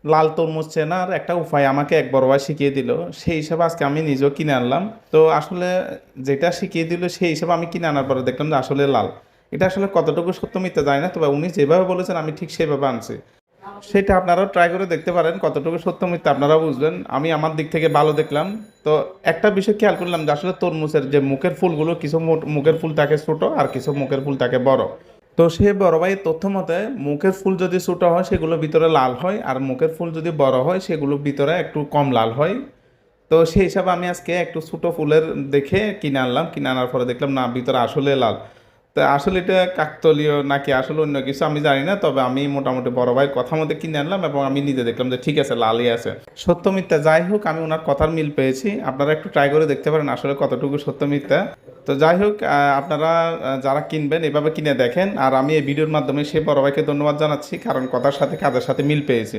লাল তরমুজ চেনার একটা উপায় আমাকে এক বড় ভাই শিখিয়ে দিল। সেই হিসাবে আজকে আমি নিজেও কিনে আনলাম। তো আসলে যেটা শিখিয়ে দিল সেই হিসাবে আমি কিনে আনার পরে দেখলাম যে আসলে লাল। এটা আসলে কতটুকু সত্য মিথ্যা জানি না, তবে উনি যেভাবে বলেছেন আমি ঠিক সেভাবে আনছি। সেটা আপনারাও ট্রাই করে দেখতে পারেন, কতটুকু সত্য মিথ্যা আপনারাও বুঝবেন। আমি আমার দিক থেকে ভালো দেখলাম। তো একটা বিষয় খেয়াল করলাম যে আসলে তরমুজের যে মুখের ফুলগুলো, কিছু মুখের ফুল থাকে ছোট আর কিছু মুখের ফুল থাকে বড়। তো সে বড় ভাইয়ের তথ্য মতে মুখের ফুল যদি ছোট হয় সেগুলো ভিতরে লাল হয়, আর মুখের ফুল যদি বড় হয় সেগুলো ভিতরে একটু কম লাল হয়। তো সেই হিসাবে আমি আজকে একটু ছোট ফুলের দেখে কিনে আনলাম, কিনে আনার পরে দেখলাম না, ভিতরে আসলে লাল। তো আসলে এটা কাকতলীয় নাকি আসলে অন্য কিছু আমি জানি না, তবে আমি মোটামুটি বড় ভাইয়ের কথা মতো কিনে আনলাম এবং আমি নিজে দেখলাম যে ঠিক আছে, লালই আছে। সত্য মিথ্যা যাই হোক, আমি ওনার কথার মিল পেয়েছি। আপনারা একটু ট্রাই করে দেখতে পারেন আসলে কতটুকু সত্য মিথ্যা। তো যাই হোক, আপনারা যারা কিনবেন এভাবে কিনে দেখেন। আর আমি এই ভিডিওর মাধ্যমে সেই বড় ভাইকে ধন্যবাদ জানাচ্ছি, কারণ কথার সাথে কাজের সাথে মিল পেয়েছি।